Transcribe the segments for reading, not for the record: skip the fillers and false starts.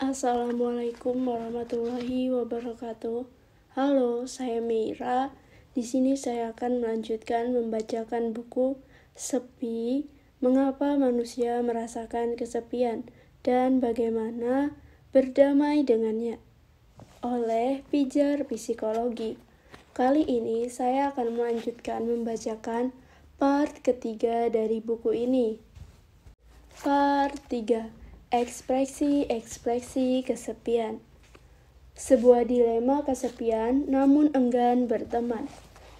Assalamualaikum warahmatullahi wabarakatuh. Halo, saya Meira. Di sini saya akan melanjutkan membacakan buku Sepi, Mengapa Manusia Merasakan Kesepian dan Bagaimana Berdamai Dengannya oleh Pijar Psikologi. Kali ini saya akan melanjutkan membacakan part ketiga dari buku ini. Part 3. Ekspresi kesepian. Sebuah dilema kesepian namun enggan berteman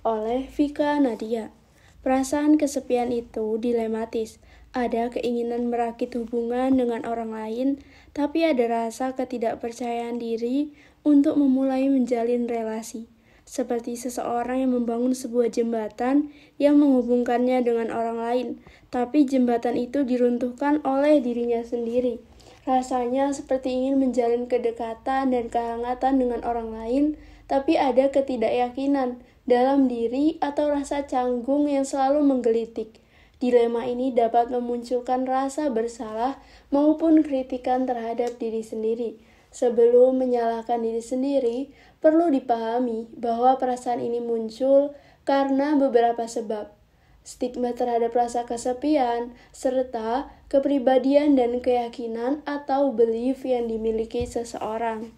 oleh Vika Nadia. Perasaan kesepian itu dilematis. Ada keinginan merakit hubungan dengan orang lain, tapi ada rasa ketidakpercayaan diri untuk memulai menjalin relasi. Seperti seseorang yang membangun sebuah jembatan yang menghubungkannya dengan orang lain, tapi jembatan itu diruntuhkan oleh dirinya sendiri. Rasanya seperti ingin menjalin kedekatan dan kehangatan dengan orang lain, tapi ada ketidakyakinan dalam diri atau rasa canggung yang selalu menggelitik. Dilema ini dapat memunculkan rasa bersalah maupun kritikan terhadap diri sendiri. Sebelum menyalahkan diri sendiri, perlu dipahami bahwa perasaan ini muncul karena beberapa sebab. Stigma terhadap rasa kesepian, serta kepribadian dan keyakinan atau belief yang dimiliki seseorang.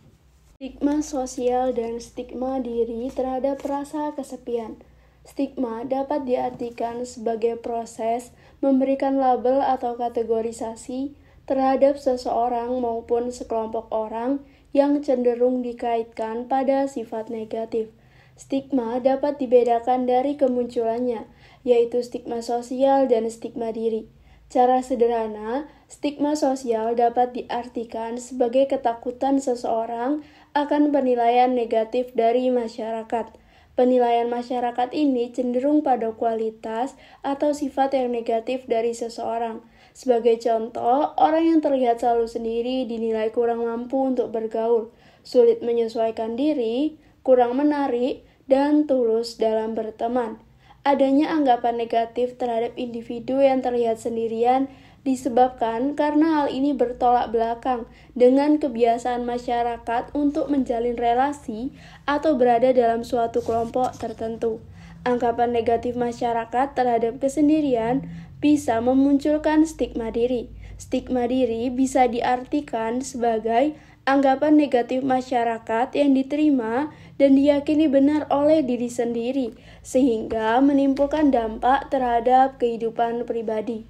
Stigma sosial dan stigma diri terhadap rasa kesepian. Stigma dapat diartikan sebagai proses memberikan label atau kategorisasi terhadap seseorang maupun sekelompok orang yang cenderung dikaitkan pada sifat negatif. Stigma dapat dibedakan dari kemunculannya, yaitu stigma sosial dan stigma diri. Cara sederhana, stigma sosial dapat diartikan sebagai ketakutan seseorang akan penilaian negatif dari masyarakat. Penilaian masyarakat ini cenderung pada kualitas atau sifat yang negatif dari seseorang. Sebagai contoh, orang yang terlihat selalu sendiri dinilai kurang mampu untuk bergaul, sulit menyesuaikan diri, kurang menarik, dan tulus dalam berteman. Adanya anggapan negatif terhadap individu yang terlihat sendirian disebabkan karena hal ini bertolak belakang dengan kebiasaan masyarakat untuk menjalin relasi atau berada dalam suatu kelompok tertentu. Anggapan negatif masyarakat terhadap kesendirian bisa memunculkan stigma diri. Stigma diri bisa diartikan sebagai anggapan negatif masyarakat yang diterima dan diyakini benar oleh diri sendiri, sehingga menimbulkan dampak terhadap kehidupan pribadi.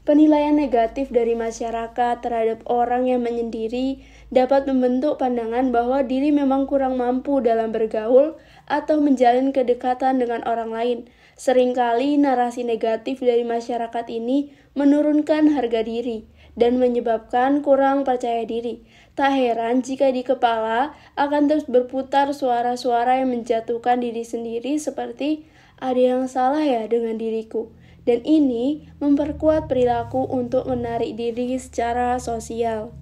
Penilaian negatif dari masyarakat terhadap orang yang menyendiri dapat membentuk pandangan bahwa diri memang kurang mampu dalam bergaul atau menjalin kedekatan dengan orang lain. Seringkali narasi negatif dari masyarakat ini menurunkan harga diri dan menyebabkan kurang percaya diri. Tak heran jika di kepala akan terus berputar suara-suara yang menjatuhkan diri sendiri seperti ada yang salah ya dengan diriku. Dan ini memperkuat perilaku untuk menarik diri secara sosial.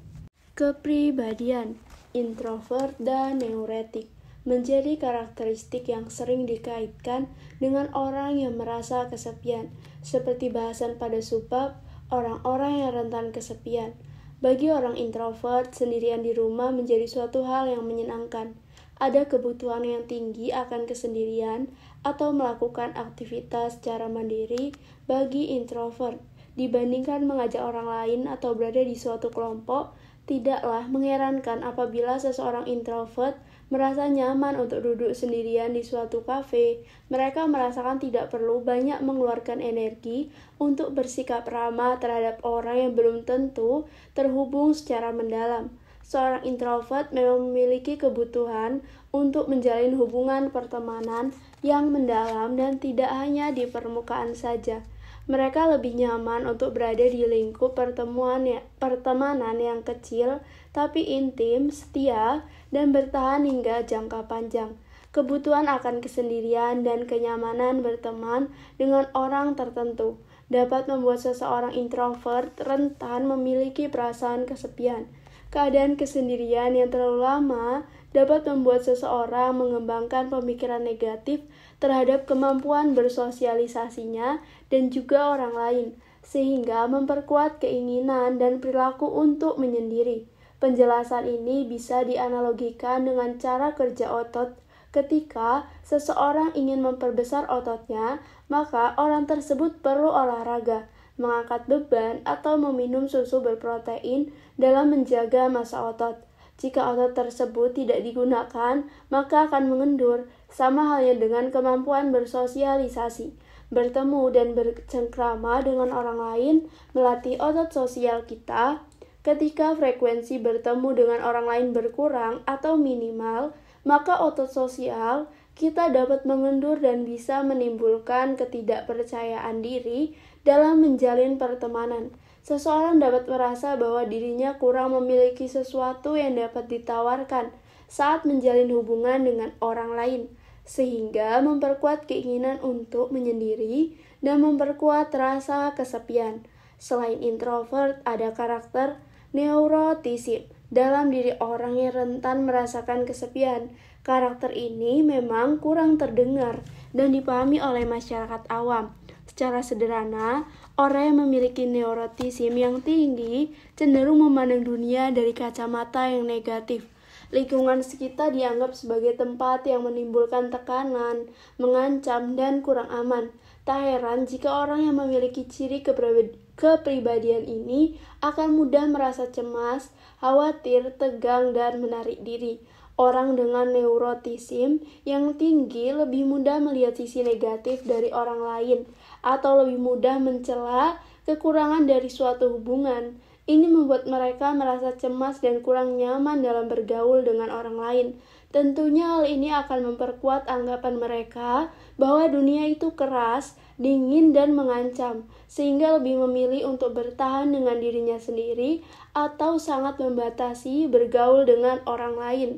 Kepribadian, introvert dan neurotik menjadi karakteristik yang sering dikaitkan dengan orang yang merasa kesepian, seperti bahasan pada subbab orang-orang yang rentan kesepian. Bagi orang introvert, sendirian di rumah menjadi suatu hal yang menyenangkan. Ada kebutuhan yang tinggi akan kesendirian atau melakukan aktivitas secara mandiri bagi introvert. Dibandingkan mengajak orang lain atau berada di suatu kelompok, tidaklah mengherankan apabila seseorang introvert merasa nyaman untuk duduk sendirian di suatu kafe. Mereka merasakan tidak perlu banyak mengeluarkan energi untuk bersikap ramah terhadap orang yang belum tentu terhubung secara mendalam. Seorang introvert memang memiliki kebutuhan untuk menjalin hubungan pertemanan yang mendalam dan tidak hanya di permukaan saja. Mereka lebih nyaman untuk berada di lingkup pertemanan yang kecil tapi intim, setia, dan bertahan hingga jangka panjang. Kebutuhan akan kesendirian dan kenyamanan berteman dengan orang tertentu dapat membuat seseorang introvert rentan memiliki perasaan kesepian. Keadaan kesendirian yang terlalu lama dapat membuat seseorang mengembangkan pemikiran negatif terhadap kemampuan bersosialisasinya dan juga orang lain, sehingga memperkuat keinginan dan perilaku untuk menyendiri. Penjelasan ini bisa dianalogikan dengan cara kerja otot. Ketika seseorang ingin memperbesar ototnya, maka orang tersebut perlu olahraga, mengangkat beban, atau meminum susu berprotein dalam menjaga massa otot. Jika otot tersebut tidak digunakan, maka akan mengendur, sama halnya dengan kemampuan bersosialisasi. Bertemu dan bercengkrama dengan orang lain melatih otot sosial kita. Ketika frekuensi bertemu dengan orang lain berkurang atau minimal, maka otot sosial kita dapat mengendur dan bisa menimbulkan ketidakpercayaan diri dalam menjalin pertemanan. Seseorang dapat merasa bahwa dirinya kurang memiliki sesuatu yang dapat ditawarkan saat menjalin hubungan dengan orang lain, sehingga memperkuat keinginan untuk menyendiri dan memperkuat rasa kesepian. Selain introvert, ada karakter neuroticism dalam diri orang yang rentan merasakan kesepian. Karakter ini memang kurang terdengar dan dipahami oleh masyarakat awam. Secara sederhana, orang yang memiliki neuroticism yang tinggi cenderung memandang dunia dari kacamata yang negatif. Lingkungan sekitar dianggap sebagai tempat yang menimbulkan tekanan, mengancam, dan kurang aman. Tak heran jika orang yang memiliki ciri kepribadian ini akan mudah merasa cemas, khawatir, tegang, dan menarik diri. Orang dengan neuroticism yang tinggi lebih mudah melihat sisi negatif dari orang lain atau lebih mudah mencela kekurangan dari suatu hubungan. Ini membuat mereka merasa cemas dan kurang nyaman dalam bergaul dengan orang lain. Tentunya hal ini akan memperkuat anggapan mereka bahwa dunia itu keras, dingin, dan mengancam, sehingga lebih memilih untuk bertahan dengan dirinya sendiri atau sangat membatasi bergaul dengan orang lain.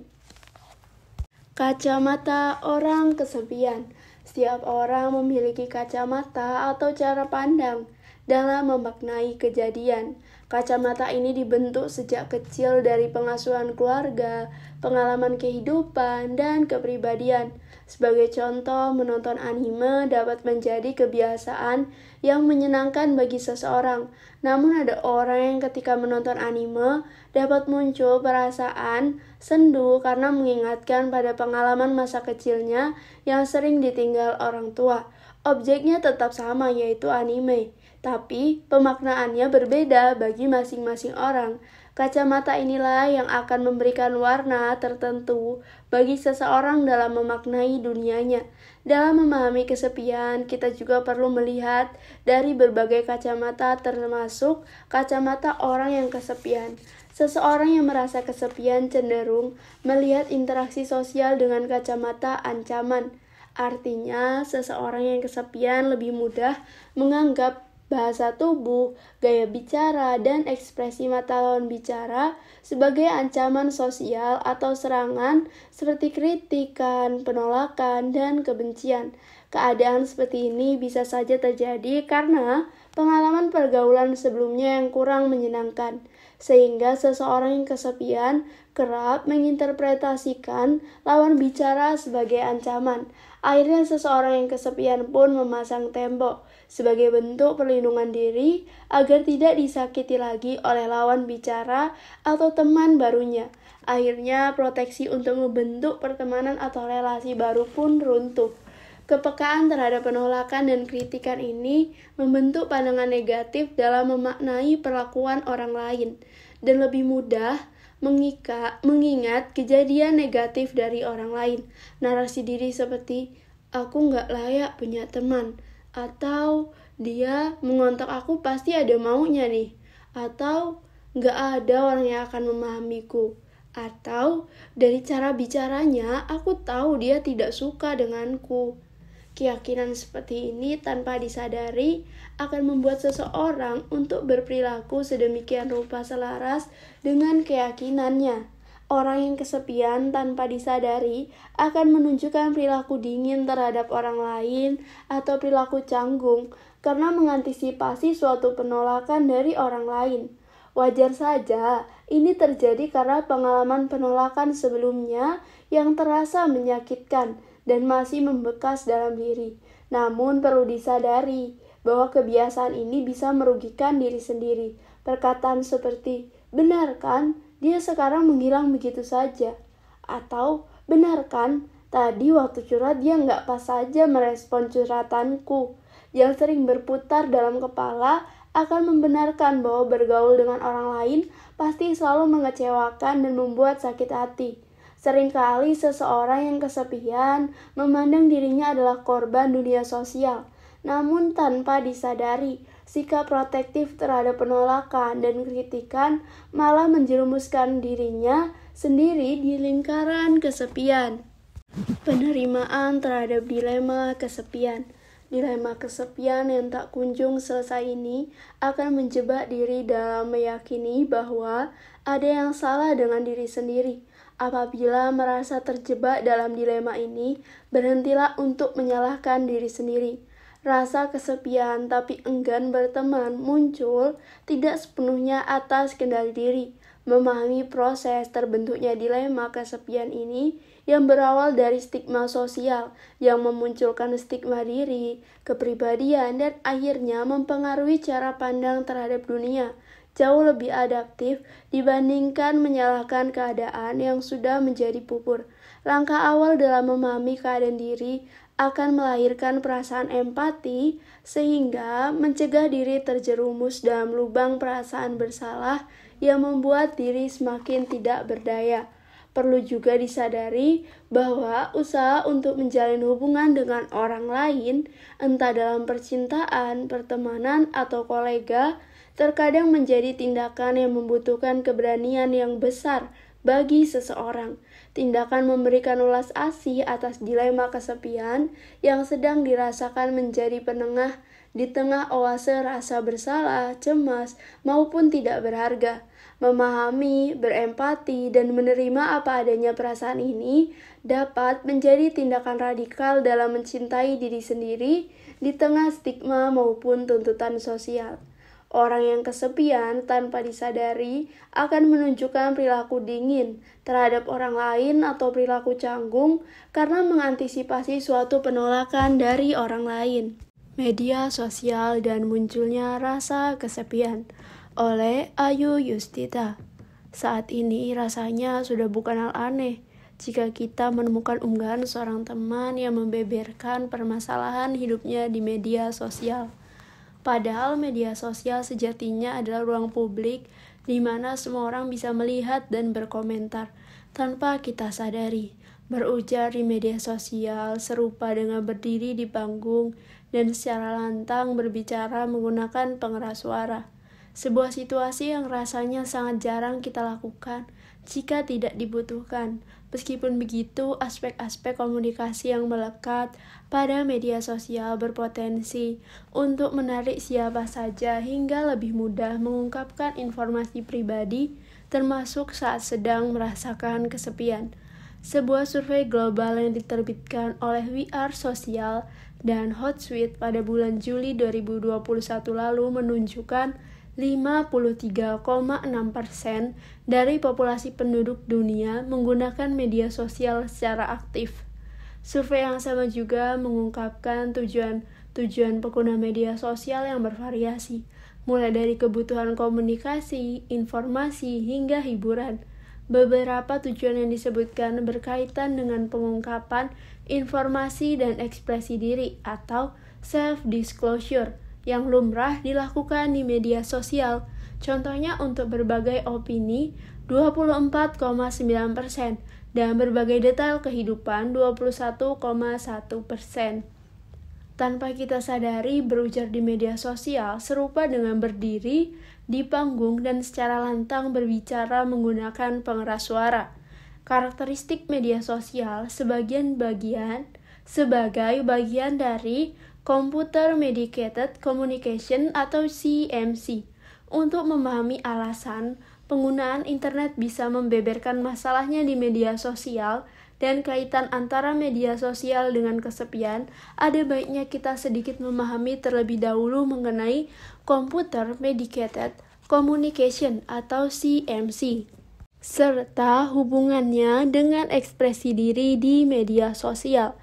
Kacamata orang kesepian. Setiap orang memiliki kacamata atau cara pandang dalam memaknai kejadian. Kacamata ini dibentuk sejak kecil dari pengasuhan keluarga, pengalaman kehidupan, dan kepribadian. Sebagai contoh, menonton anime dapat menjadi kebiasaan yang menyenangkan bagi seseorang. Namun ada orang yang ketika menonton anime dapat muncul perasaan sendu karena mengingatkan pada pengalaman masa kecilnya yang sering ditinggal orang tua. Objeknya tetap sama, yaitu anime, tapi pemaknaannya berbeda bagi masing-masing orang. Kacamata inilah yang akan memberikan warna tertentu bagi seseorang dalam memaknai dunianya. Dalam memahami kesepian, kita juga perlu melihat dari berbagai kacamata, termasuk kacamata orang yang kesepian. Seseorang yang merasa kesepian cenderung melihat interaksi sosial dengan kacamata ancaman. Artinya, seseorang yang kesepian lebih mudah menganggap bahasa tubuh, gaya bicara, dan ekspresi mata lawan bicara sebagai ancaman sosial atau serangan seperti kritikan, penolakan, dan kebencian. Keadaan seperti ini bisa saja terjadi karena pengalaman pergaulan sebelumnya yang kurang menyenangkan, sehingga seseorang yang kesepian kerap menginterpretasikan lawan bicara sebagai ancaman. Akhirnya seseorang yang kesepian pun memasang tembok sebagai bentuk perlindungan diri agar tidak disakiti lagi oleh lawan bicara atau teman barunya. Akhirnya proteksi untuk membentuk pertemanan atau relasi baru pun runtuh. Kepekaan terhadap penolakan dan kritikan ini membentuk pandangan negatif dalam memaknai perlakuan orang lain dan lebih mudah mengingat kejadian negatif dari orang lain. Narasi diri seperti, aku gak layak punya teman, atau dia mengontak aku pasti ada maunya nih, atau gak ada orang yang akan memahamiku, atau dari cara bicaranya aku tahu dia tidak suka denganku. Keyakinan seperti ini tanpa disadari akan membuat seseorang untuk berperilaku sedemikian rupa selaras dengan keyakinannya. Orang yang kesepian tanpa disadari akan menunjukkan perilaku dingin terhadap orang lain atau perilaku canggung karena mengantisipasi suatu penolakan dari orang lain. Wajar saja ini terjadi karena pengalaman penolakan sebelumnya yang terasa menyakitkan dan masih membekas dalam diri. Namun perlu disadari bahwa kebiasaan ini bisa merugikan diri sendiri. Perkataan seperti, benar kan, dia sekarang menghilang begitu saja. Atau, benar kan, tadi waktu curhat dia nggak pas saja merespon curhatanku. Yang sering berputar dalam kepala akan membenarkan bahwa bergaul dengan orang lain pasti selalu mengecewakan dan membuat sakit hati. Seringkali seseorang yang kesepian memandang dirinya adalah korban dunia sosial. Namun tanpa disadari, sikap protektif terhadap penolakan dan kritikan malah menjerumuskan dirinya sendiri di lingkaran kesepian. Penerimaan terhadap dilema kesepian. Dilema kesepian yang tak kunjung selesai ini akan menjebak diri dalam meyakini bahwa ada yang salah dengan diri sendiri. Apabila merasa terjebak dalam dilema ini, berhentilah untuk menyalahkan diri sendiri. Rasa kesepian tapi enggan berteman muncul tidak sepenuhnya atas kendali diri. Memahami proses terbentuknya dilema kesepian ini yang berawal dari stigma sosial yang memunculkan stigma diri, kepribadian, dan akhirnya mempengaruhi cara pandang terhadap dunia jauh lebih adaptif dibandingkan menyalahkan keadaan yang sudah menjadi pupur. Langkah awal dalam memahami keadaan diri akan melahirkan perasaan empati sehingga mencegah diri terjerumus dalam lubang perasaan bersalah yang membuat diri semakin tidak berdaya. Perlu juga disadari bahwa usaha untuk menjalin hubungan dengan orang lain, entah dalam percintaan, pertemanan, atau kolega, terkadang menjadi tindakan yang membutuhkan keberanian yang besar bagi seseorang. Tindakan memberikan ulas asih atas dilema kesepian yang sedang dirasakan menjadi penengah di tengah oase rasa bersalah, cemas, maupun tidak berharga. Memahami, berempati, dan menerima apa adanya perasaan ini dapat menjadi tindakan radikal dalam mencintai diri sendiri di tengah stigma maupun tuntutan sosial. Orang yang kesepian tanpa disadari akan menunjukkan perilaku dingin terhadap orang lain atau perilaku canggung karena mengantisipasi suatu penolakan dari orang lain. Media sosial dan munculnya rasa kesepian oleh Ayu Yustita. Saat ini rasanya sudah bukan hal aneh jika kita menemukan unggahan seorang teman yang membeberkan permasalahan hidupnya di media sosial. Padahal media sosial sejatinya adalah ruang publik di mana semua orang bisa melihat dan berkomentar tanpa kita sadari. Berujar di media sosial serupa dengan berdiri di panggung dan secara lantang berbicara menggunakan pengeras suara. Sebuah situasi yang rasanya sangat jarang kita lakukan jika tidak dibutuhkan. Meskipun begitu, aspek-aspek komunikasi yang melekat pada media sosial berpotensi untuk menarik siapa saja hingga lebih mudah mengungkapkan informasi pribadi, termasuk saat sedang merasakan kesepian. Sebuah survei global yang diterbitkan oleh We Are Social dan Hootsuite pada bulan Juli 2021 lalu menunjukkan 53,6% dari populasi penduduk dunia menggunakan media sosial secara aktif. Survei yang sama juga mengungkapkan tujuan pengguna media sosial yang bervariasi, mulai dari kebutuhan komunikasi, informasi, hingga hiburan. Beberapa tujuan yang disebutkan berkaitan dengan pengungkapan informasi dan ekspresi diri atau self-disclosure yang lumrah dilakukan di media sosial. Contohnya untuk berbagai opini 24,9% dan berbagai detail kehidupan 21,1%. Tanpa kita sadari, berujar di media sosial serupa dengan berdiri di panggung dan secara lantang berbicara menggunakan pengeras suara. Karakteristik media sosial sebagai bagian dari Computer Mediated Communication atau CMC. Untuk memahami alasan penggunaan internet bisa membeberkan masalahnya di media sosial dan kaitan antara media sosial dengan kesepian, ada baiknya kita sedikit memahami terlebih dahulu mengenai Computer Mediated Communication atau CMC, serta hubungannya dengan ekspresi diri di media sosial.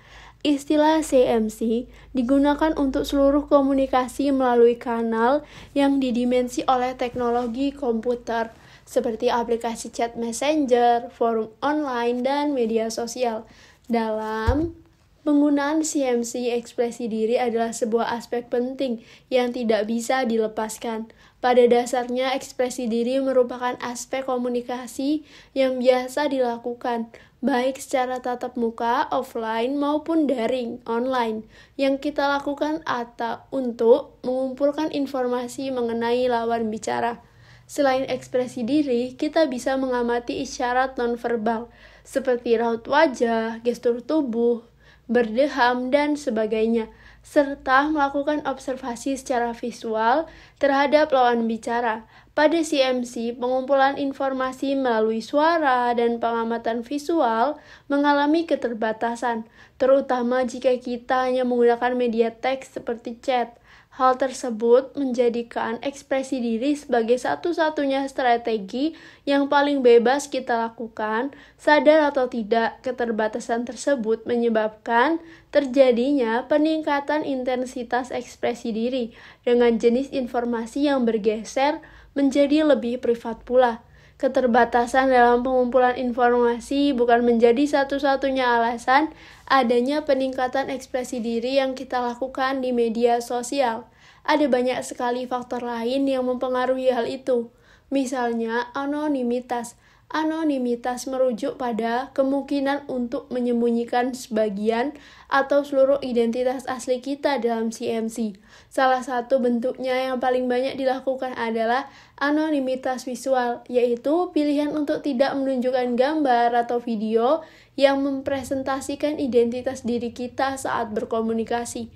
Istilah CMC digunakan untuk seluruh komunikasi melalui kanal yang didimensi oleh teknologi komputer, seperti aplikasi chat messenger, forum online, dan media sosial. Dalam penggunaan CMC, ekspresi diri adalah sebuah aspek penting yang tidak bisa dilepaskan. Pada dasarnya, ekspresi diri merupakan aspek komunikasi yang biasa dilakukan, baik secara tatap muka, offline, maupun daring, online, yang kita lakukan atau untuk mengumpulkan informasi mengenai lawan bicara. Selain ekspresi diri, kita bisa mengamati isyarat nonverbal, seperti raut wajah, gestur tubuh, berdeham, dan sebagainya, serta melakukan observasi secara visual terhadap lawan bicara. Pada CMC, pengumpulan informasi melalui suara dan pengamatan visual mengalami keterbatasan, terutama jika kita hanya menggunakan media teks seperti chat. Hal tersebut menjadikan ekspresi diri sebagai satu-satunya strategi yang paling bebas kita lakukan. Sadar atau tidak, keterbatasan tersebut menyebabkan terjadinya peningkatan intensitas ekspresi diri dengan jenis informasi yang bergeser menjadi lebih privat pula. Keterbatasan dalam pengumpulan informasi bukan menjadi satu-satunya alasan adanya peningkatan ekspresi diri yang kita lakukan di media sosial. Ada banyak sekali faktor lain yang mempengaruhi hal itu. Misalnya, anonimitas. Anonimitas merujuk pada kemungkinan untuk menyembunyikan sebagian atau seluruh identitas asli kita dalam CMC. Salah satu bentuknya yang paling banyak dilakukan adalah anonimitas visual, yaitu pilihan untuk tidak menunjukkan gambar atau video yang mempresentasikan identitas diri kita saat berkomunikasi.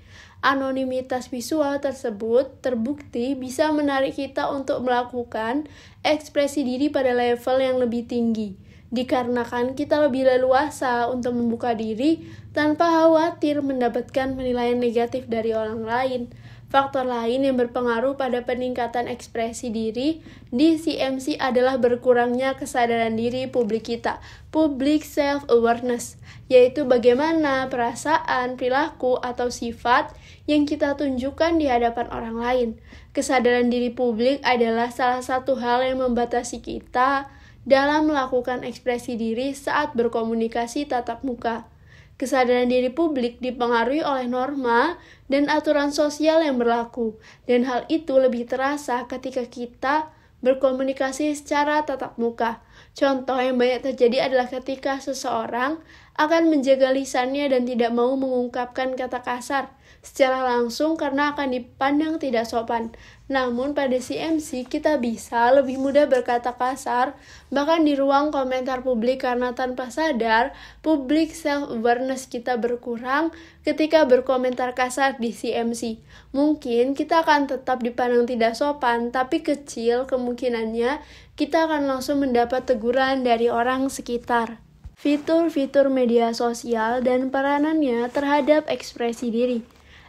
Anonimitas visual tersebut terbukti bisa menarik kita untuk melakukan ekspresi diri pada level yang lebih tinggi, dikarenakan kita lebih leluasa untuk membuka diri tanpa khawatir mendapatkan penilaian negatif dari orang lain. Faktor lain yang berpengaruh pada peningkatan ekspresi diri di CMC adalah berkurangnya kesadaran diri publik kita, public self-awareness, yaitu bagaimana perasaan, perilaku, atau sifat yang kita tunjukkan di hadapan orang lain. Kesadaran diri publik adalah salah satu hal yang membatasi kita dalam melakukan ekspresi diri saat berkomunikasi tatap muka. Kesadaran diri publik dipengaruhi oleh norma dan aturan sosial yang berlaku, dan hal itu lebih terasa ketika kita berkomunikasi secara tatap muka. Contoh yang banyak terjadi adalah ketika seseorang akan menjaga lisannya dan tidak mau mengungkapkan kata kasar secara langsung karena akan dipandang tidak sopan. Namun pada CMC kita bisa lebih mudah berkata kasar bahkan di ruang komentar publik karena tanpa sadar public self-awareness kita berkurang ketika berkomentar kasar di CMC. Mungkin kita akan tetap dipandang tidak sopan, tapi kecil kemungkinannya kita akan langsung mendapat teguran dari orang sekitar. Fitur-fitur media sosial dan peranannya terhadap ekspresi diri.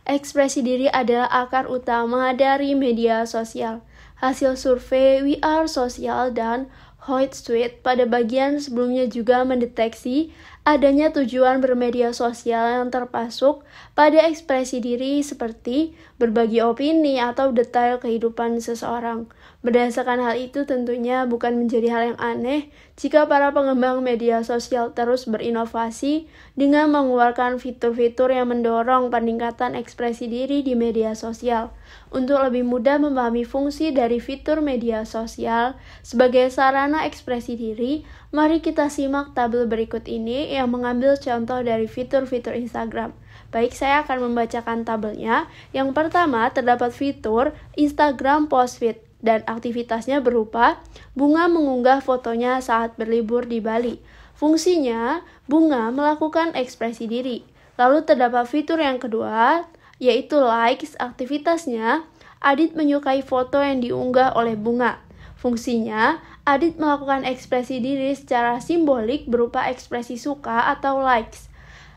Ekspresi diri adalah akar utama dari media sosial. Hasil survei We Are Social dan Hootsuite pada bagian sebelumnya juga mendeteksi adanya tujuan bermedia sosial yang termasuk pada ekspresi diri seperti berbagi opini atau detail kehidupan seseorang. Berdasarkan hal itu tentunya bukan menjadi hal yang aneh jika para pengembang media sosial terus berinovasi dengan mengeluarkan fitur-fitur yang mendorong peningkatan ekspresi diri di media sosial. Untuk lebih mudah memahami fungsi dari fitur media sosial sebagai sarana ekspresi diri, mari kita simak tabel berikut ini yang mengambil contoh dari fitur-fitur Instagram. Baik, saya akan membacakan tabelnya. Yang pertama, terdapat fitur Instagram Post Feed dan aktivitasnya berupa Bunga mengunggah fotonya saat berlibur di Bali. Fungsinya, Bunga melakukan ekspresi diri. Lalu terdapat fitur yang kedua, yaitu likes. Aktivitasnya, Adit menyukai foto yang diunggah oleh Bunga. Fungsinya, Adit melakukan ekspresi diri secara simbolik berupa ekspresi suka atau likes.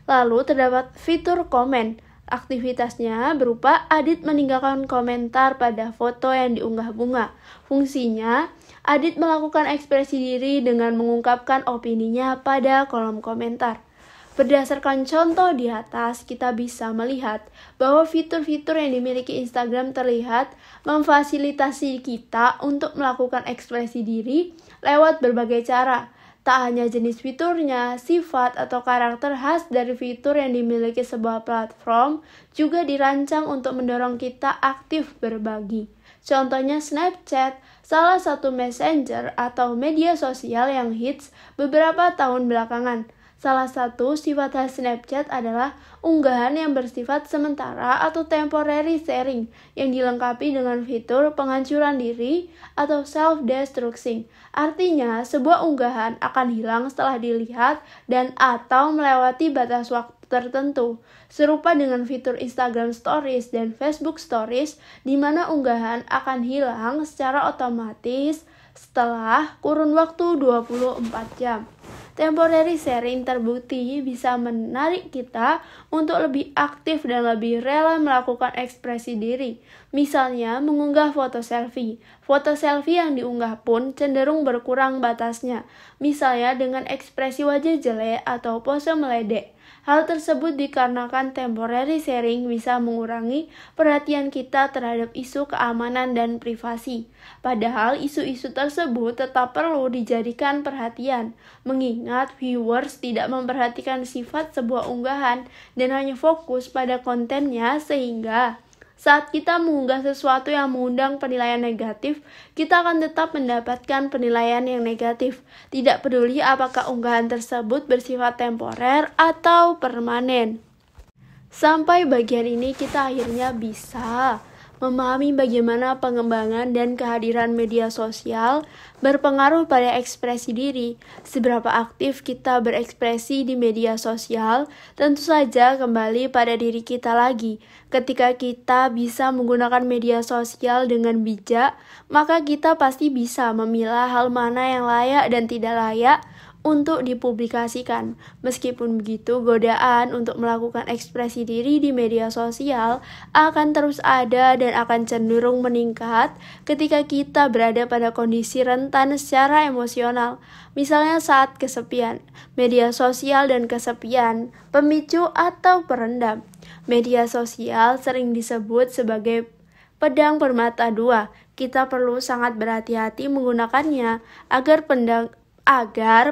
Lalu terdapat fitur komen. Aktivitasnya berupa Adit meninggalkan komentar pada foto yang diunggah Bunga. Fungsinya, Adit melakukan ekspresi diri dengan mengungkapkan opininya pada kolom komentar. Berdasarkan contoh di atas, kita bisa melihat bahwa fitur-fitur yang dimiliki Instagram terlihat memfasilitasi kita untuk melakukan ekspresi diri lewat berbagai cara. Tak hanya jenis fiturnya, sifat atau karakter khas dari fitur yang dimiliki sebuah platform juga dirancang untuk mendorong kita aktif berbagi. Contohnya Snapchat, salah satu messenger atau media sosial yang hits beberapa tahun belakangan. Salah satu sifat khas Snapchat adalah unggahan yang bersifat sementara atau temporary sharing yang dilengkapi dengan fitur penghancuran diri atau self-destruction. Artinya, sebuah unggahan akan hilang setelah dilihat dan atau melewati batas waktu tertentu. Serupa dengan fitur Instagram Stories dan Facebook Stories di mana unggahan akan hilang secara otomatis setelah kurun waktu 24 jam. Temporary sharing terbukti bisa menarik kita untuk lebih aktif dan lebih rela melakukan ekspresi diri. Misalnya, mengunggah foto selfie. Foto selfie yang diunggah pun cenderung berkurang batasnya. Misalnya dengan ekspresi wajah jelek atau pose meledek. Hal tersebut dikarenakan temporary sharing bisa mengurangi perhatian kita terhadap isu keamanan dan privasi. Padahal isu-isu tersebut tetap perlu dijadikan perhatian, mengingat viewers tidak memperhatikan sifat sebuah unggahan dan hanya fokus pada kontennya, sehingga saat kita mengunggah sesuatu yang mengundang penilaian negatif, kita akan tetap mendapatkan penilaian yang negatif. Tidak peduli apakah unggahan tersebut bersifat temporer atau permanen. Sampai bagian ini kita akhirnya bisa memahami bagaimana pengembangan dan kehadiran media sosial berpengaruh pada ekspresi diri. Seberapa aktif kita berekspresi di media sosial, tentu saja kembali pada diri kita lagi. Ketika kita bisa menggunakan media sosial dengan bijak, maka kita pasti bisa memilah hal mana yang layak dan tidak layak untuk dipublikasikan. Meskipun begitu, godaan untuk melakukan ekspresi diri di media sosial akan terus ada dan akan cenderung meningkat ketika kita berada pada kondisi rentan secara emosional. Misalnya saat kesepian, media sosial dan kesepian, pemicu atau perendam. Media sosial sering disebut sebagai pedang bermata dua. Kita perlu sangat berhati-hati menggunakannya agar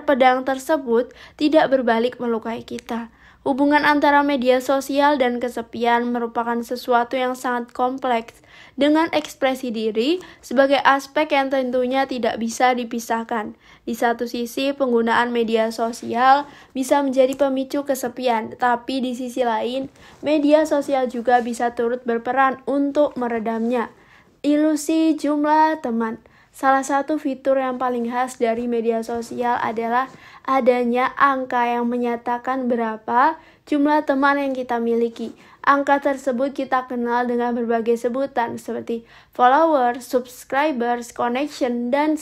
pedang tersebut tidak berbalik melukai kita. Hubungan antara media sosial dan kesepian merupakan sesuatu yang sangat kompleks, dengan ekspresi diri sebagai aspek yang tentunya tidak bisa dipisahkan. Di satu sisi, penggunaan media sosial bisa menjadi pemicu kesepian, tapi di sisi lain, media sosial juga bisa turut berperan untuk meredamnya. Ilusi jumlah teman. Salah satu fitur yang paling khas dari media sosial adalah adanya angka yang menyatakan berapa jumlah teman yang kita miliki. Angka tersebut kita kenal dengan berbagai sebutan seperti followers, subscribers, connection, dan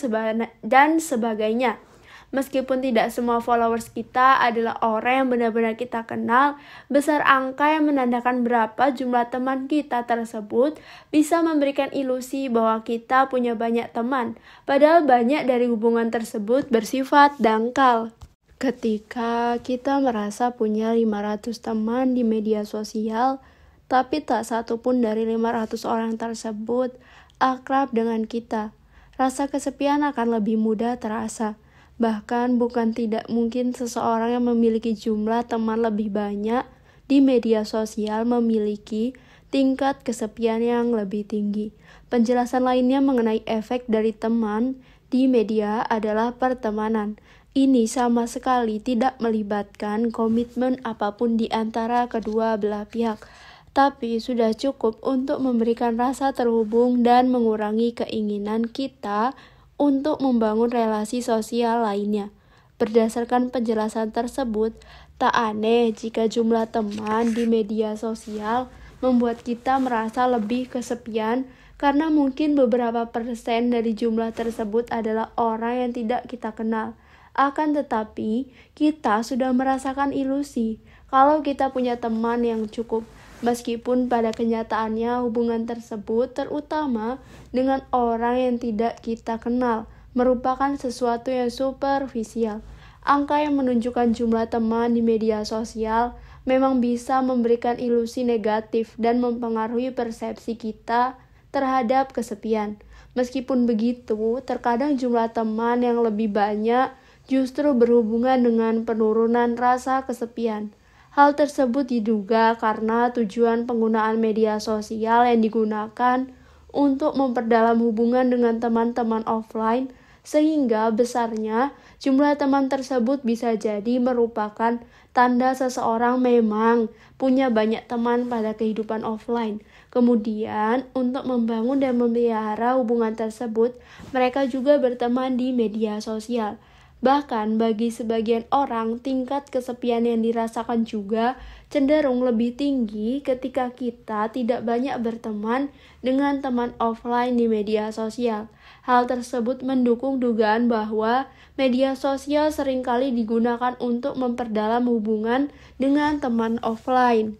sebagainya. Meskipun tidak semua followers kita adalah orang yang benar-benar kita kenal, besar angka yang menandakan berapa jumlah teman kita tersebut bisa memberikan ilusi bahwa kita punya banyak teman, padahal banyak dari hubungan tersebut bersifat dangkal. Ketika kita merasa punya 500 teman di media sosial, tapi tak satu pun dari 500 orang tersebut akrab dengan kita, rasa kesepian akan lebih mudah terasa. Bahkan bukan tidak mungkin seseorang yang memiliki jumlah teman lebih banyak di media sosial memiliki tingkat kesepian yang lebih tinggi. Penjelasan lainnya mengenai efek dari teman di media adalah pertemanan. Ini sama sekali tidak melibatkan komitmen apapun di antara kedua belah pihak, tapi sudah cukup untuk memberikan rasa terhubung dan mengurangi keinginan kita untuk membangun relasi sosial lainnya. Berdasarkan penjelasan tersebut, tak aneh jika jumlah teman di media sosial membuat kita merasa lebih kesepian karena mungkin beberapa persen dari jumlah tersebut adalah orang yang tidak kita kenal. Akan tetapi, kita sudah merasakan ilusi kalau kita punya teman yang cukup. Meskipun pada kenyataannya hubungan tersebut, terutama dengan orang yang tidak kita kenal, merupakan sesuatu yang superficial. Angka yang menunjukkan jumlah teman di media sosial memang bisa memberikan ilusi negatif dan mempengaruhi persepsi kita terhadap kesepian. Meskipun begitu, terkadang jumlah teman yang lebih banyak justru berhubungan dengan penurunan rasa kesepian. Hal tersebut diduga karena tujuan penggunaan media sosial yang digunakan untuk memperdalam hubungan dengan teman-teman offline, sehingga besarnya jumlah teman tersebut bisa jadi merupakan tanda seseorang memang punya banyak teman pada kehidupan offline. Kemudian, untuk membangun dan memelihara hubungan tersebut, mereka juga berteman di media sosial. Bahkan bagi sebagian orang, tingkat kesepian yang dirasakan juga cenderung lebih tinggi ketika kita tidak banyak berteman dengan teman offline di media sosial. Hal tersebut mendukung dugaan bahwa media sosial seringkali digunakan untuk memperdalam hubungan dengan teman offline.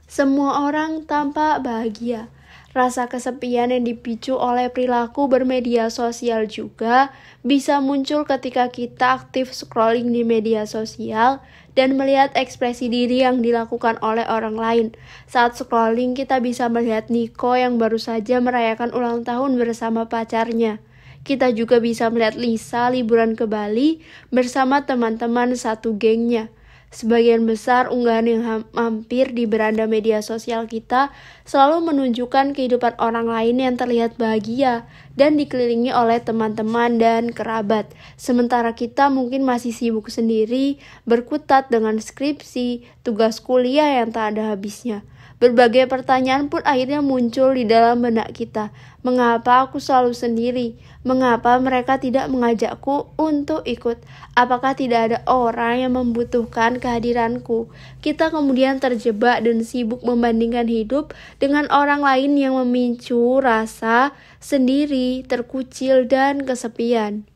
Semua orang tampak bahagia. Rasa kesepian yang dipicu oleh perilaku bermedia sosial juga bisa muncul ketika kita aktif scrolling di media sosial dan melihat ekspresi diri yang dilakukan oleh orang lain. Saat scrolling, kita bisa melihat Nico yang baru saja merayakan ulang tahun bersama pacarnya. Kita juga bisa melihat Lisa liburan ke Bali bersama teman-teman satu gengnya. Sebagian besar unggahan yang mampir di beranda media sosial kita selalu menunjukkan kehidupan orang lain yang terlihat bahagia dan dikelilingi oleh teman-teman dan kerabat. Sementara kita mungkin masih sibuk sendiri, berkutat dengan skripsi, tugas kuliah yang tak ada habisnya. Berbagai pertanyaan pun akhirnya muncul di dalam benak kita. Mengapa aku selalu sendiri? Mengapa mereka tidak mengajakku untuk ikut? Apakah tidak ada orang yang membutuhkan kehadiranku? Kita kemudian terjebak dan sibuk membandingkan hidup dengan orang lain yang memicu rasa sendiri, terkucil, dan kesepian.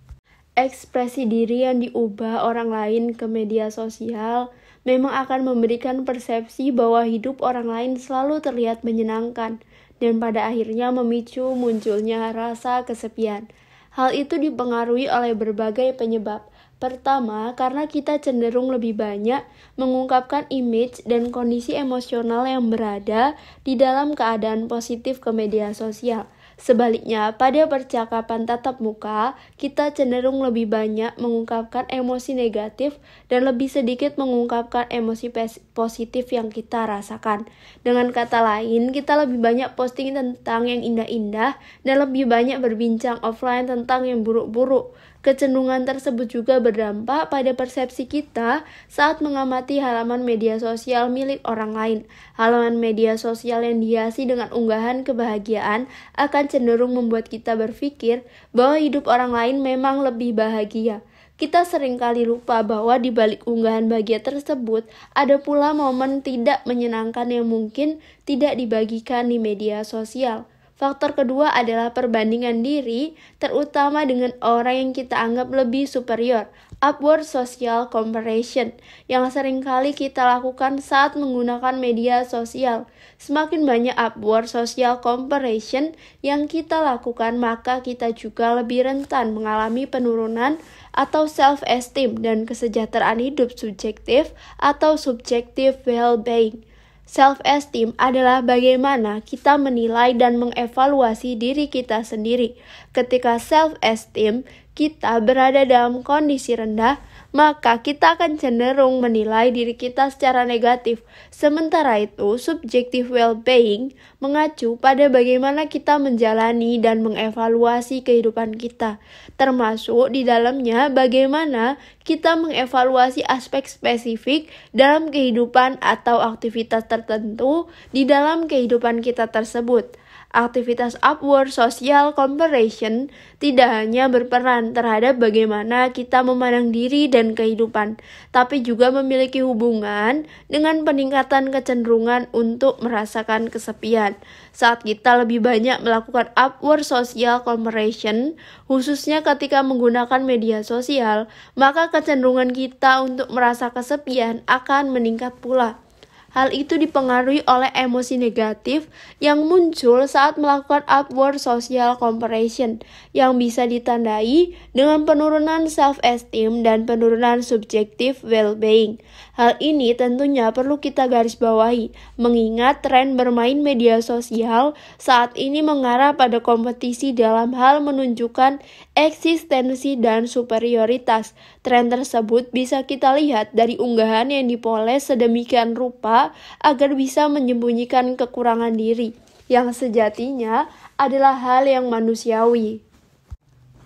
Ekspresi diri yang diubah orang lain ke media sosial memang akan memberikan persepsi bahwa hidup orang lain selalu terlihat menyenangkan dan pada akhirnya memicu munculnya rasa kesepian. Hal itu dipengaruhi oleh berbagai penyebab. Pertama, karena kita cenderung lebih banyak mengungkapkan image dan kondisi emosional yang berada di dalam keadaan positif ke media sosial. Sebaliknya, pada percakapan tatap muka, kita cenderung lebih banyak mengungkapkan emosi negatif dan lebih sedikit mengungkapkan emosi positif yang kita rasakan. Dengan kata lain, kita lebih banyak posting tentang yang indah-indah dan lebih banyak berbincang offline tentang yang buruk-buruk. Kecenderungan tersebut juga berdampak pada persepsi kita saat mengamati halaman media sosial milik orang lain. Halaman media sosial yang dihiasi dengan unggahan kebahagiaan akan cenderung membuat kita berpikir bahwa hidup orang lain memang lebih bahagia. Kita seringkali lupa bahwa di balik unggahan bahagia tersebut ada pula momen tidak menyenangkan yang mungkin tidak dibagikan di media sosial. Faktor kedua adalah perbandingan diri, terutama dengan orang yang kita anggap lebih superior, upward social comparison, yang seringkali kita lakukan saat menggunakan media sosial. Semakin banyak upward social comparison yang kita lakukan, maka kita juga lebih rentan mengalami penurunan atau self-esteem dan kesejahteraan hidup subjektif atau subjective well-being. Self-esteem adalah bagaimana kita menilai dan mengevaluasi diri kita sendiri. Ketika self-esteem kita berada dalam kondisi rendah, maka kita akan cenderung menilai diri kita secara negatif. Sementara itu, subjective well-being mengacu pada bagaimana kita menjalani dan mengevaluasi kehidupan kita, termasuk di dalamnya bagaimana kita mengevaluasi aspek spesifik dalam kehidupan atau aktivitas tertentu di dalam kehidupan kita tersebut. Aktivitas upward social comparison tidak hanya berperan terhadap bagaimana kita memandang diri dan kehidupan, tapi juga memiliki hubungan dengan peningkatan kecenderungan untuk merasakan kesepian. Saat kita lebih banyak melakukan upward social comparison, khususnya ketika menggunakan media sosial, maka kecenderungan kita untuk merasa kesepian akan meningkat pula. Hal itu dipengaruhi oleh emosi negatif yang muncul saat melakukan upward social comparison yang bisa ditandai dengan penurunan self-esteem dan penurunan subjective well-being. Hal ini tentunya perlu kita garis bawahi, mengingat tren bermain media sosial saat ini mengarah pada kompetisi dalam hal menunjukkan eksistensi dan superioritas. Tren tersebut bisa kita lihat dari unggahan yang dipoles sedemikian rupa agar bisa menyembunyikan kekurangan diri, yang sejatinya adalah hal yang manusiawi.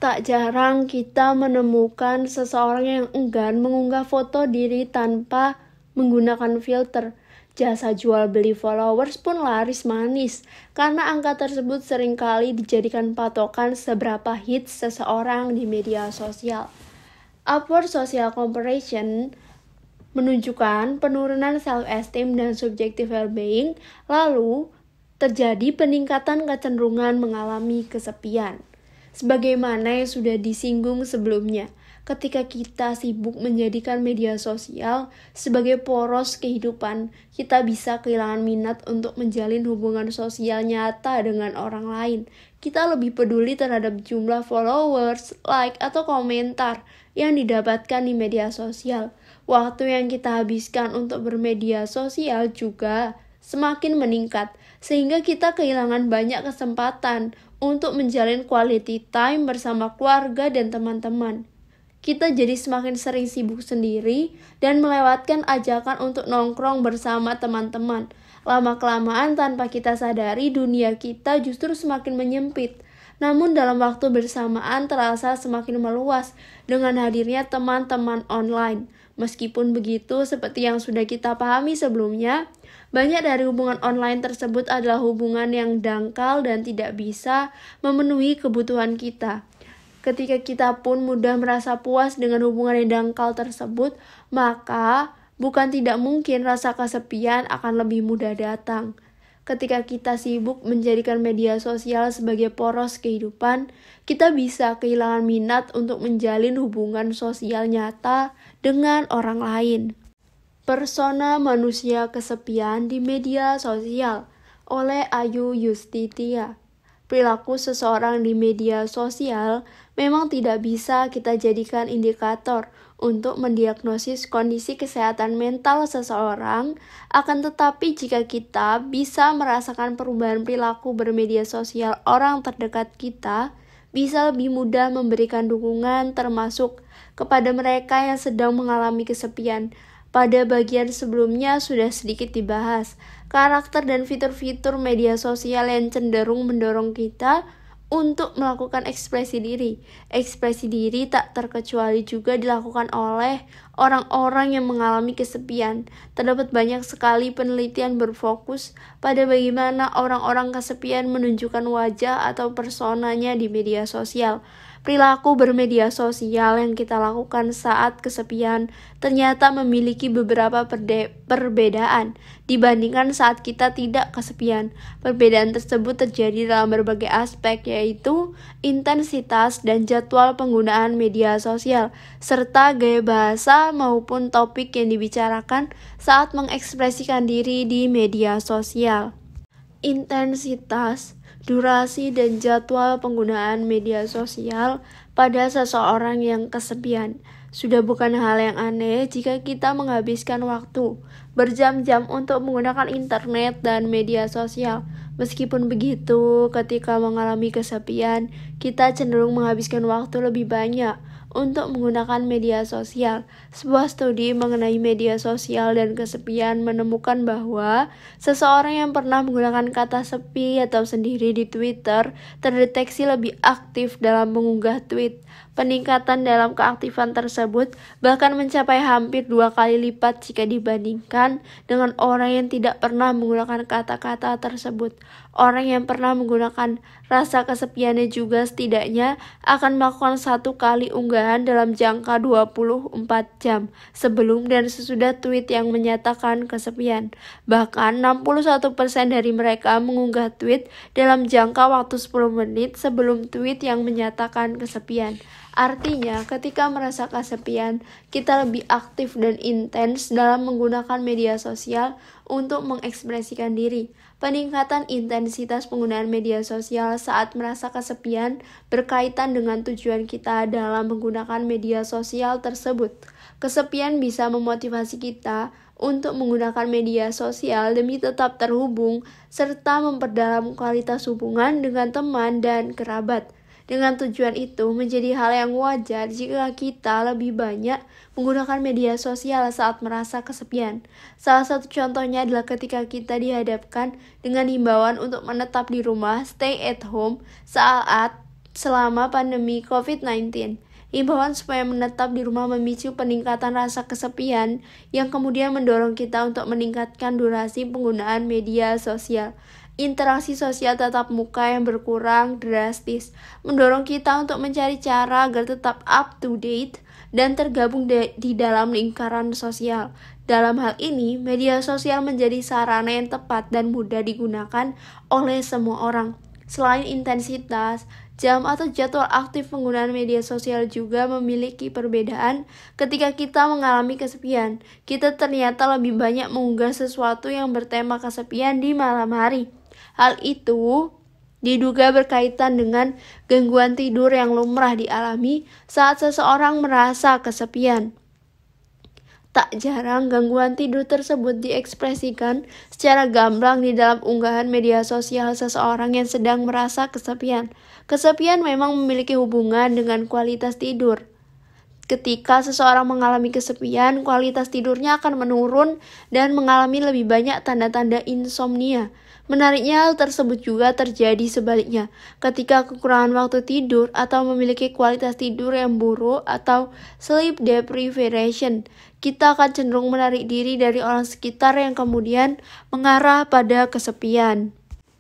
Tak jarang kita menemukan seseorang yang enggan mengunggah foto diri tanpa menggunakan filter. Jasa jual beli followers pun laris manis, karena angka tersebut seringkali dijadikan patokan seberapa hits seseorang di media sosial. Upward social comparison menunjukkan penurunan self-esteem dan subjective well-being, lalu terjadi peningkatan kecenderungan mengalami kesepian. Sebagaimana yang sudah disinggung sebelumnya, ketika kita sibuk menjadikan media sosial sebagai poros kehidupan, kita bisa kehilangan minat untuk menjalin hubungan sosial nyata dengan orang lain. Kita lebih peduli terhadap jumlah followers, like, atau komentar yang didapatkan di media sosial. Waktu yang kita habiskan untuk bermedia sosial juga semakin meningkat, sehingga kita kehilangan banyak kesempatan untuk menjalin quality time bersama keluarga dan teman-teman. Kita jadi semakin sering sibuk sendiri dan melewatkan ajakan untuk nongkrong bersama teman-teman. Lama-kelamaan tanpa kita sadari, dunia kita justru semakin menyempit. Namun dalam waktu bersamaan terasa semakin meluas dengan hadirnya teman-teman online. Meskipun begitu, seperti yang sudah kita pahami sebelumnya, banyak dari hubungan online tersebut adalah hubungan yang dangkal dan tidak bisa memenuhi kebutuhan kita. Ketika kita pun mudah merasa puas dengan hubungan yang dangkal tersebut, maka bukan tidak mungkin rasa kesepian akan lebih mudah datang. Ketika kita sibuk menjadikan media sosial sebagai poros kehidupan, kita bisa kehilangan minat untuk menjalin hubungan sosial nyata dengan orang lain. Persona manusia kesepian di media sosial oleh Ayu Yustitia. Perilaku seseorang di media sosial memang tidak bisa kita jadikan indikator untuk mendiagnosis kondisi kesehatan mental seseorang, akan tetapi jika kita bisa merasakan perubahan perilaku bermedia sosial orang terdekat kita, bisa lebih mudah memberikan dukungan termasuk kepada mereka yang sedang mengalami kesepian. Pada bagian sebelumnya sudah sedikit dibahas, karakter dan fitur-fitur media sosial yang cenderung mendorong kita untuk melakukan ekspresi diri. Ekspresi diri tak terkecuali juga dilakukan oleh orang-orang yang mengalami kesepian. Terdapat banyak sekali penelitian berfokus pada bagaimana orang-orang kesepian menunjukkan wajah atau personanya di media sosial. Perilaku bermedia sosial yang kita lakukan saat kesepian ternyata memiliki beberapa perbedaan dibandingkan saat kita tidak kesepian. Perbedaan tersebut terjadi dalam berbagai aspek, yaitu intensitas dan jadwal penggunaan media sosial, serta gaya bahasa maupun topik yang dibicarakan saat mengekspresikan diri di media sosial. Intensitas, durasi, dan jadwal penggunaan media sosial pada seseorang yang kesepian sudah bukan hal yang aneh jika kita menghabiskan waktu berjam-jam untuk menggunakan internet dan media sosial. Meskipun begitu, ketika mengalami kesepian, kita cenderung menghabiskan waktu lebih banyak untuk menggunakan media sosial. Sebuah studi mengenai media sosial dan kesepian menemukan bahwa seseorang yang pernah menggunakan kata sepi atau sendiri di Twitter terdeteksi lebih aktif dalam mengunggah tweet. Peningkatan dalam keaktifan tersebut bahkan mencapai hampir 2 kali lipat jika dibandingkan dengan orang yang tidak pernah menggunakan kata-kata tersebut. Orang yang pernah menggunakan rasa kesepiannya juga setidaknya akan melakukan 1 kali unggahan dalam jangka 24 jam sebelum dan sesudah tweet yang menyatakan kesepian. Bahkan 61% dari mereka mengunggah tweet dalam jangka waktu 10 menit sebelum tweet yang menyatakan kesepian. Artinya, ketika merasa kesepian, kita lebih aktif dan intens dalam menggunakan media sosial untuk mengekspresikan diri. Peningkatan intensitas penggunaan media sosial saat merasa kesepian berkaitan dengan tujuan kita dalam menggunakan media sosial tersebut. Kesepian bisa memotivasi kita untuk menggunakan media sosial demi tetap terhubung serta memperdalam kualitas hubungan dengan teman dan kerabat. Dengan tujuan itu, menjadi hal yang wajar jika kita lebih banyak menggunakan media sosial saat merasa kesepian. Salah satu contohnya adalah ketika kita dihadapkan dengan himbauan untuk menetap di rumah, stay at home, selama pandemi COVID-19. Himbauan supaya menetap di rumah memicu peningkatan rasa kesepian yang kemudian mendorong kita untuk meningkatkan durasi penggunaan media sosial. Interaksi sosial tatap muka yang berkurang drastis mendorong kita untuk mencari cara agar tetap up to date dan tergabung di dalam lingkaran sosial. Dalam hal ini, media sosial menjadi sarana yang tepat dan mudah digunakan oleh semua orang. Selain intensitas, jam atau jadwal aktif penggunaan media sosial juga memiliki perbedaan. Ketika kita mengalami kesepian, kita ternyata lebih banyak mengunggah sesuatu yang bertema kesepian di malam hari. Hal itu diduga berkaitan dengan gangguan tidur yang lumrah dialami saat seseorang merasa kesepian. Tak jarang gangguan tidur tersebut diekspresikan secara gamblang di dalam unggahan media sosial seseorang yang sedang merasa kesepian. Kesepian memang memiliki hubungan dengan kualitas tidur. Ketika seseorang mengalami kesepian, kualitas tidurnya akan menurun dan mengalami lebih banyak tanda-tanda insomnia. Menariknya, hal tersebut juga terjadi sebaliknya. Ketika kekurangan waktu tidur atau memiliki kualitas tidur yang buruk atau sleep deprivation, kita akan cenderung menarik diri dari orang sekitar yang kemudian mengarah pada kesepian.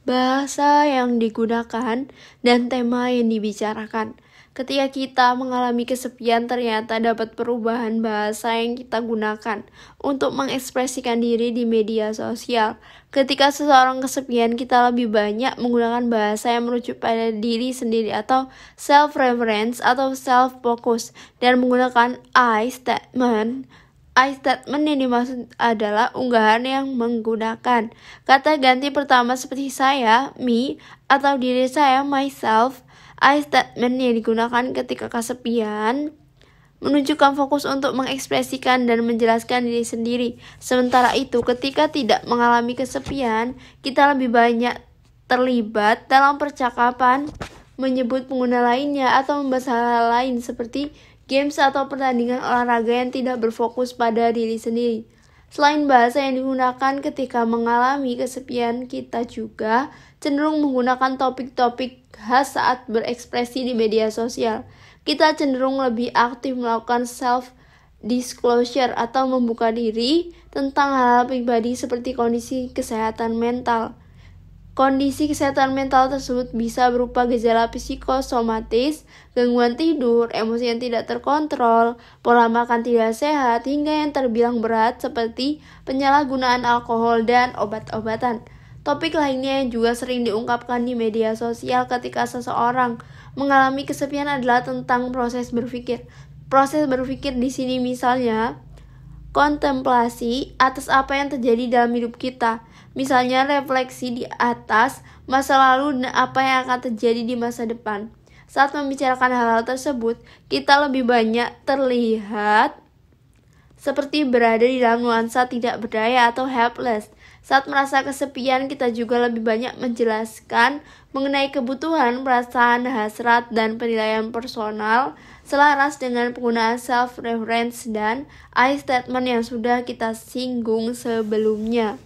Bahasa yang digunakan dan tema yang dibicarakan. Ketika kita mengalami kesepian, ternyata dapat perubahan bahasa yang kita gunakan untuk mengekspresikan diri di media sosial. Ketika seseorang kesepian, kita lebih banyak menggunakan bahasa yang merujuk pada diri sendiri atau self-reference atau self-focus dan menggunakan I statement. I statement yang dimaksud adalah unggahan yang menggunakan kata ganti pertama seperti saya, me, atau diri saya, myself. I statement yang digunakan ketika kesepian menunjukkan fokus untuk mengekspresikan dan menjelaskan diri sendiri. Sementara itu, ketika tidak mengalami kesepian, kita lebih banyak terlibat dalam percakapan, menyebut pengguna lainnya, atau membahas hal-hal lain seperti games atau pertandingan olahraga yang tidak berfokus pada diri sendiri. Selain bahasa yang digunakan ketika mengalami kesepian, kita juga cenderung menggunakan topik-topik khas saat berekspresi di media sosial. Kita cenderung lebih aktif melakukan self-disclosure atau membuka diri tentang hal-hal pribadi seperti kondisi kesehatan mental. Kondisi kesehatan mental tersebut bisa berupa gejala psikosomatis, gangguan tidur, emosi yang tidak terkontrol, pola makan tidak sehat, hingga yang terbilang berat seperti penyalahgunaan alkohol dan obat-obatan. Topik lainnya yang juga sering diungkapkan di media sosial ketika seseorang mengalami kesepian adalah tentang proses berpikir. Proses berpikir di sini misalnya kontemplasi atas apa yang terjadi dalam hidup kita. Misalnya refleksi di atas masa lalu dan apa yang akan terjadi di masa depan. Saat membicarakan hal-hal tersebut, kita lebih banyak terlihat seperti berada di dalam nuansa tidak berdaya atau helpless. Saat merasa kesepian, kita juga lebih banyak menjelaskan mengenai kebutuhan, perasaan, hasrat, dan penilaian personal selaras dengan penggunaan self-reference dan I statement yang sudah kita singgung sebelumnya.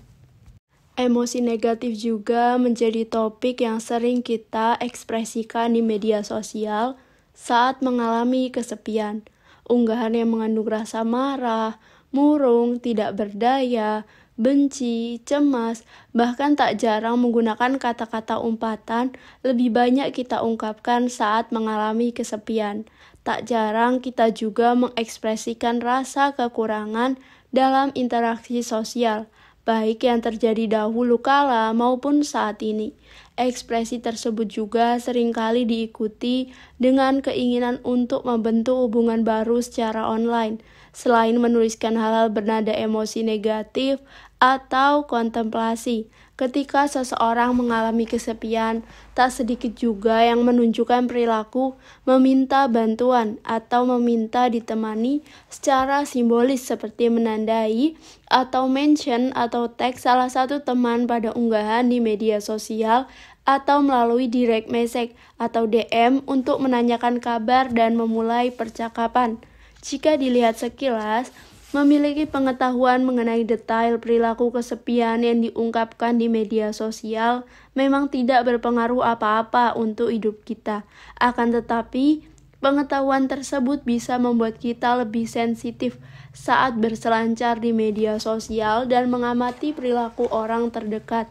Emosi negatif juga menjadi topik yang sering kita ekspresikan di media sosial saat mengalami kesepian. Unggahan yang mengandung rasa marah, murung, tidak berdaya, benci, cemas, bahkan tak jarang menggunakan kata-kata umpatan lebih banyak kita ungkapkan saat mengalami kesepian. Tak jarang kita juga mengekspresikan rasa kekurangan dalam interaksi sosial, baik yang terjadi dahulu kala maupun saat ini. Ekspresi tersebut juga seringkali diikuti dengan keinginan untuk membentuk hubungan baru secara online, selain menuliskan hal-hal bernada emosi negatif atau kontemplasi. Ketika seseorang mengalami kesepian, tak sedikit juga yang menunjukkan perilaku meminta bantuan atau meminta ditemani secara simbolis seperti menandai atau mention atau tag salah satu teman pada unggahan di media sosial atau melalui direct message atau DM untuk menanyakan kabar dan memulai percakapan. Jika dilihat sekilas, memiliki pengetahuan mengenai detail perilaku kesepian yang diungkapkan di media sosial memang tidak berpengaruh apa-apa untuk hidup kita. Akan tetapi, pengetahuan tersebut bisa membuat kita lebih sensitif saat berselancar di media sosial dan mengamati perilaku orang terdekat.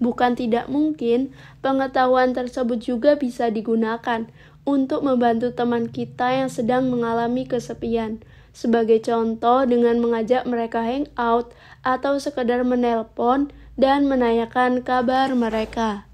Bukan tidak mungkin, pengetahuan tersebut juga bisa digunakan untuk membantu teman kita yang sedang mengalami kesepian. Sebagai contoh dengan mengajak mereka hangout atau sekedar menelpon dan menanyakan kabar mereka.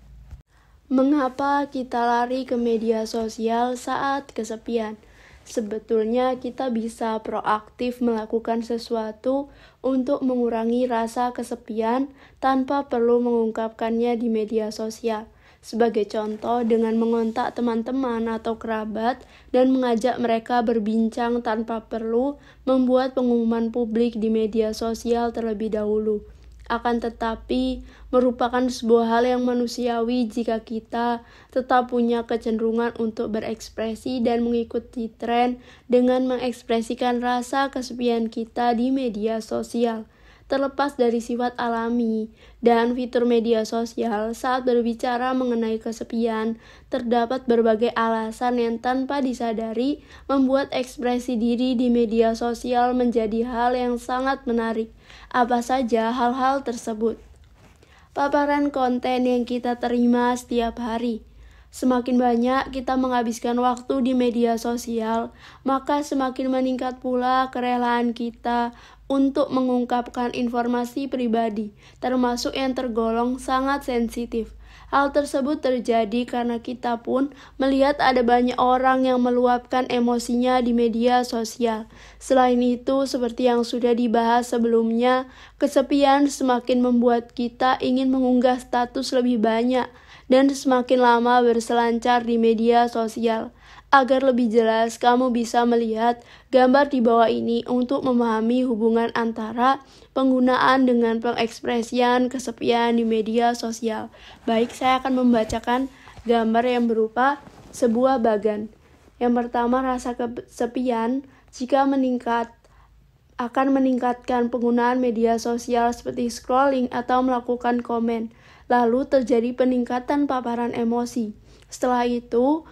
Mengapa kita lari ke media sosial saat kesepian? Sebetulnya kita bisa proaktif melakukan sesuatu untuk mengurangi rasa kesepian tanpa perlu mengungkapkannya di media sosial. Sebagai contoh, dengan mengontak teman-teman atau kerabat dan mengajak mereka berbincang tanpa perlu membuat pengumuman publik di media sosial terlebih dahulu. Akan tetapi, merupakan sebuah hal yang manusiawi jika kita tetap punya kecenderungan untuk berekspresi dan mengikuti tren dengan mengekspresikan rasa kesepian kita di media sosial. Terlepas dari sifat alami dan fitur media sosial, saat berbicara mengenai kesepian, terdapat berbagai alasan yang tanpa disadari membuat ekspresi diri di media sosial menjadi hal yang sangat menarik. Apa saja hal-hal tersebut? Paparan konten yang kita terima setiap hari. Semakin banyak kita menghabiskan waktu di media sosial, maka semakin meningkat pula kerelaan kita untuk mengungkapkan informasi pribadi, termasuk yang tergolong sangat sensitif. Hal tersebut terjadi karena kita pun melihat ada banyak orang yang meluapkan emosinya di media sosial. Selain itu, seperti yang sudah dibahas sebelumnya, kesepian semakin membuat kita ingin mengunggah status lebih banyak dan semakin lama berselancar di media sosial. Agar lebih jelas, kamu bisa melihat gambar di bawah ini untuk memahami hubungan antara penggunaan dengan pengekspresian kesepian di media sosial. Baik, saya akan membacakan gambar yang berupa sebuah bagan. Yang pertama, rasa kesepian jika akan meningkatkan penggunaan media sosial seperti scrolling atau melakukan komen. Lalu terjadi peningkatan paparan emosi. Setelah itu,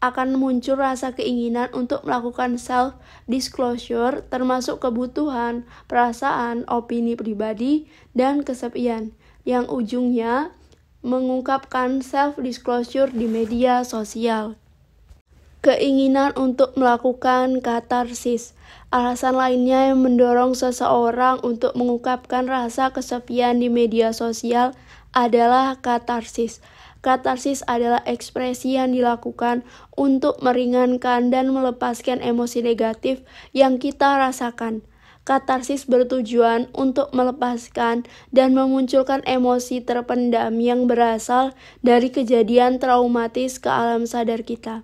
akan muncul rasa keinginan untuk melakukan self-disclosure termasuk kebutuhan, perasaan, opini pribadi, dan kesepian, yang ujungnya mengungkapkan self-disclosure di media sosial. Keinginan untuk melakukan katarsis. Alasan lainnya yang mendorong seseorang untuk mengungkapkan rasa kesepian di media sosial adalah katarsis. Katarsis adalah ekspresi yang dilakukan untuk meringankan dan melepaskan emosi negatif yang kita rasakan. Katarsis bertujuan untuk melepaskan dan memunculkan emosi terpendam yang berasal dari kejadian traumatis ke alam sadar kita.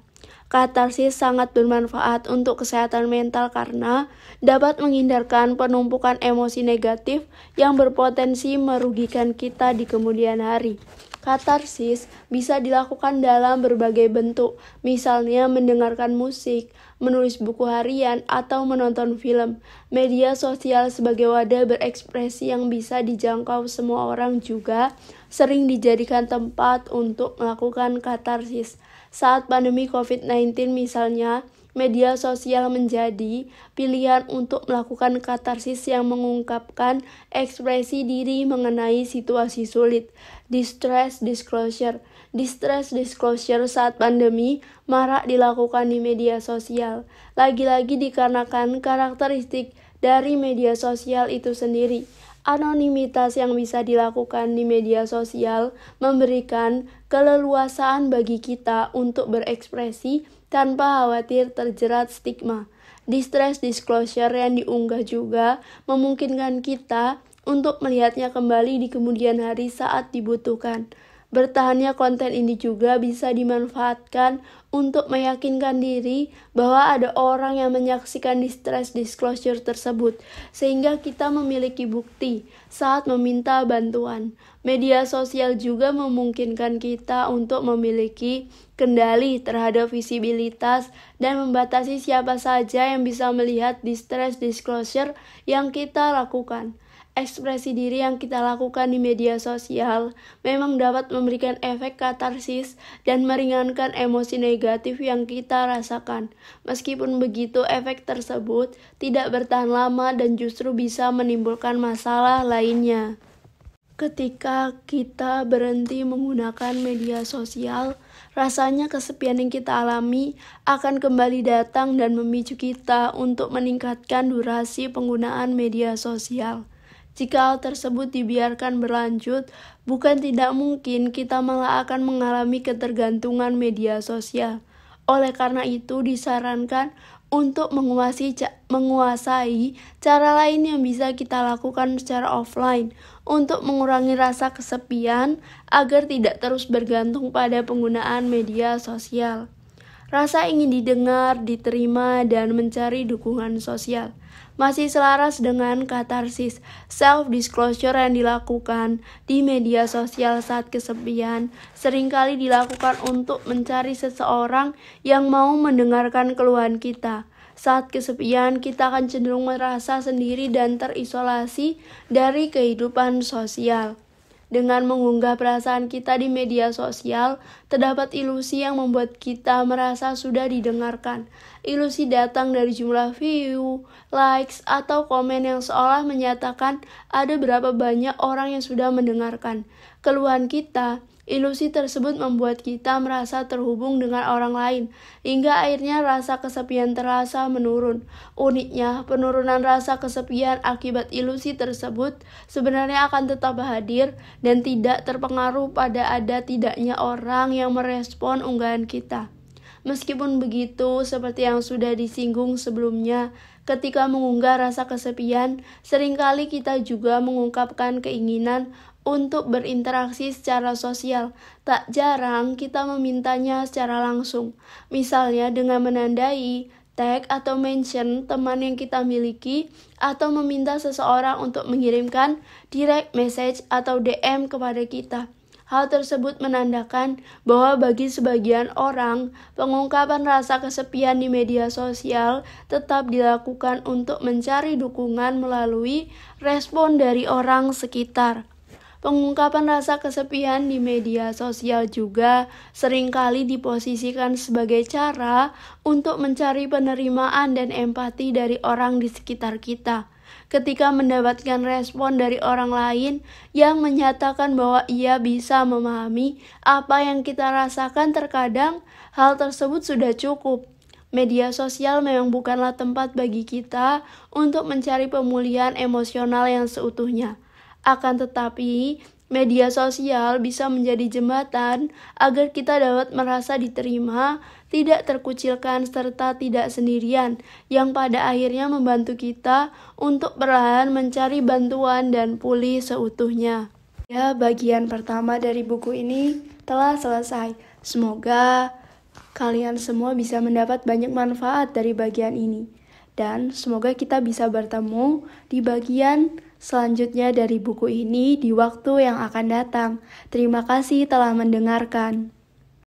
Katarsis sangat bermanfaat untuk kesehatan mental karena dapat menghindarkan penumpukan emosi negatif yang berpotensi merugikan kita di kemudian hari. Katarsis bisa dilakukan dalam berbagai bentuk, misalnya mendengarkan musik, menulis buku harian, atau menonton film. Media sosial sebagai wadah berekspresi yang bisa dijangkau semua orang juga sering dijadikan tempat untuk melakukan katarsis. Saat pandemi COVID-19 misalnya, media sosial menjadi pilihan untuk melakukan katarsis yang mengungkapkan ekspresi diri mengenai situasi sulit. Distress disclosure saat pandemi marak dilakukan di media sosial. Lagi-lagi dikarenakan karakteristik dari media sosial itu sendiri. Anonimitas yang bisa dilakukan di media sosial memberikan keleluasaan bagi kita untuk berekspresi tanpa khawatir terjerat stigma. Distress disclosure yang diunggah juga memungkinkan kita untuk melihatnya kembali di kemudian hari saat dibutuhkan. Bertahannya konten ini juga bisa dimanfaatkan untuk meyakinkan diri bahwa ada orang yang menyaksikan distress disclosure tersebut, sehingga kita memiliki bukti saat meminta bantuan. Media sosial juga memungkinkan kita untuk memiliki kendali terhadap visibilitas dan membatasi siapa saja yang bisa melihat distress disclosure yang kita lakukan. Ekspresi diri yang kita lakukan di media sosial memang dapat memberikan efek katarsis dan meringankan emosi negatif yang kita rasakan. Meskipun begitu, efek tersebut tidak bertahan lama dan justru bisa menimbulkan masalah lainnya. Ketika kita berhenti menggunakan media sosial, rasanya kesepian yang kita alami akan kembali datang dan memicu kita untuk meningkatkan durasi penggunaan media sosial. Jika hal tersebut dibiarkan berlanjut, bukan tidak mungkin kita malah akan mengalami ketergantungan media sosial. Oleh karena itu, disarankan untuk menguasai cara lain yang bisa kita lakukan secara offline untuk mengurangi rasa kesepian agar tidak terus bergantung pada penggunaan media sosial. Rasa ingin didengar, diterima, dan mencari dukungan sosial masih selaras dengan katarsis self-disclosure yang dilakukan di media sosial saat kesepian, seringkali dilakukan untuk mencari seseorang yang mau mendengarkan keluhan kita. Saat kesepian, kita akan cenderung merasa sendiri dan terisolasi dari kehidupan sosial. Dengan mengunggah perasaan kita di media sosial, terdapat ilusi yang membuat kita merasa sudah didengarkan. Ilusi datang dari jumlah view, likes, atau komen yang seolah menyatakan ada berapa banyak orang yang sudah mendengarkan keluhan kita. Ilusi tersebut membuat kita merasa terhubung dengan orang lain, hingga akhirnya rasa kesepian terasa menurun. Uniknya, penurunan rasa kesepian akibat ilusi tersebut sebenarnya akan tetap hadir dan tidak terpengaruh pada ada tidaknya orang yang merespon unggahan kita. Meskipun begitu, seperti yang sudah disinggung sebelumnya, ketika mengunggah rasa kesepian, seringkali kita juga mengungkapkan keinginan untuk berinteraksi secara sosial. Tak jarang kita memintanya secara langsung, misalnya dengan menandai, tag, atau mention teman yang kita miliki, atau meminta seseorang untuk mengirimkan direct message atau DM kepada kita. Hal tersebut menandakan bahwa bagi sebagian orang, pengungkapan rasa kesepian di media sosial tetap dilakukan untuk mencari dukungan melalui respon dari orang sekitar. Pengungkapan rasa kesepian di media sosial juga seringkali diposisikan sebagai cara untuk mencari penerimaan dan empati dari orang di sekitar kita. Ketika mendapatkan respon dari orang lain yang menyatakan bahwa ia bisa memahami apa yang kita rasakan, terkadang hal tersebut sudah cukup. Media sosial memang bukanlah tempat bagi kita untuk mencari pemulihan emosional yang seutuhnya. Akan tetapi, media sosial bisa menjadi jembatan agar kita dapat merasa diterima, tidak terkucilkan, serta tidak sendirian, yang pada akhirnya membantu kita untuk perlahan mencari bantuan dan pulih seutuhnya. Ya, bagian pertama dari buku ini telah selesai. Semoga kalian semua bisa mendapat banyak manfaat dari bagian ini. Dan semoga kita bisa bertemu di bagian selanjutnya dari buku ini di waktu yang akan datang. Terima kasih telah mendengarkan.